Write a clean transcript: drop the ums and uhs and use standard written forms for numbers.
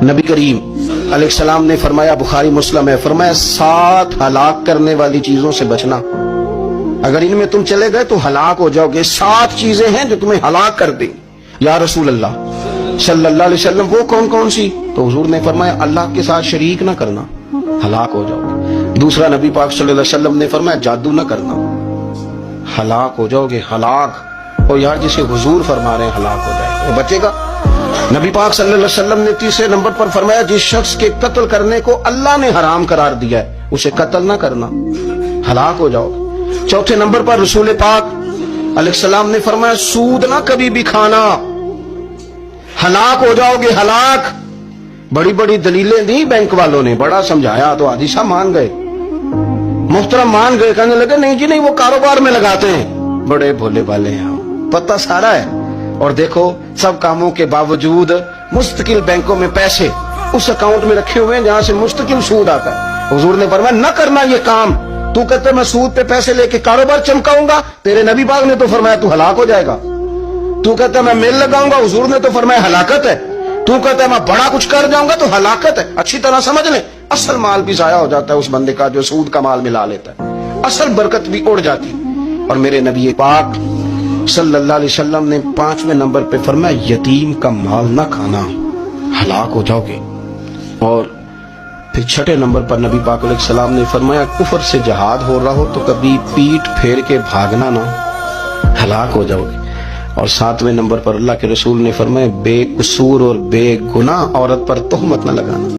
نبی کریم علیہ السلام نے فرمایا، بخاری مسلم ہے، فرمایا 7 ہلاک کرنے والی چیزوں سے بچنا، اگر ان میں تم چلے گئے تو ہلاک ہو جاؤ گے۔ 7 چیزیں ہیں جو تمہیں ہلاک کر دیں۔ یا رسول اللہ صلی اللہ علیہ وسلم وہ کون کون سی؟ تو حضور نے فرمایا اللہ کے ساتھ شریک نہ کرنا، ہلاک ہو جاؤ گے۔ دوسرا نبی پاک صلی اللہ علیہ وسلم نے فرمایا جادو نہ کرنا، ہلاک ہو جاؤ گے، ہلاک۔ اور یار جسے حضور فرما رہے ہیں ہلاک ہو جائے وہ بچے گا؟ نبی پاک صلی اللہ علیہ وسلم نے تیسرے نمبر پر فرمایا جس شخص کے قتل کرنے کو اللہ نے حرام قرار دیا ہے اسے قتل نہ کرنا، ہلاک ہو جاؤ گے۔ چوتھے نمبر پر رسول پاک علیہ السلام نے فرمایا سود نہ کبھی بھی کھانا، ہلاک ہو جاؤ گے، ہلاک۔ بڑی بڑی دلیلیں دی بینک والوں نے، بڑا سمجھایا تو حاجی صاحب مان گئے، محترم مان گئے، کہنے لگے نہیں جی نہیں وہ کاروبار میں لگاتے ہیں، بڑے بھولے والے ہیں، پتہ سارا ہے۔ اور دیکھو سب کاموں کے باوجود مستقل بینکوں میں پیسے اس اکاؤنٹ میں رکھے ہوئے ہیں جہاں سے مستقل سود آتا ہے۔ حضور نے فرمایا نہ کرنا یہ کام۔ تو کہتے ہیں میں سود پہ پیسے لے کے کاروبار چمکاؤں گا، تیرے نبی پاک نے تو فرمایا تو ہلاک ہو جائے گا۔ تو کہتا ہے میں میل لگاؤں گا، حضور نے تو فرمایا ہلاکت ہے۔ تو کہتا ہے میں بڑا کچھ کر جاؤں گا تو ہلاکت ہے۔ اچھی طرح سمجھ لیں، اصل مال بھی ضائع ہو جاتا ہے اس بندے کا جو سود کا مال ملا لیتا ہے، اصل برکت بھی اڑ جاتی۔ اور میرے نبی پاک صلی اللہ علیہ وسلم نے 5ویں نمبر پہ فرمایا یتیم کا مال نہ کھانا، ہلاک ہو جاؤ گے۔ اور پھر 6 نمبر پر نبی پاک علیہ السلام نے فرمایا کفر سے جہاد ہو رہا ہو تو کبھی پیٹ پھیر کے بھاگنا نہ، ہلاک ہو جاؤ گے۔ اور 7ویں نمبر پر اللہ کے رسول نے فرمایا بے قصور اور بے گناہ عورت پر تہمت نہ لگانا۔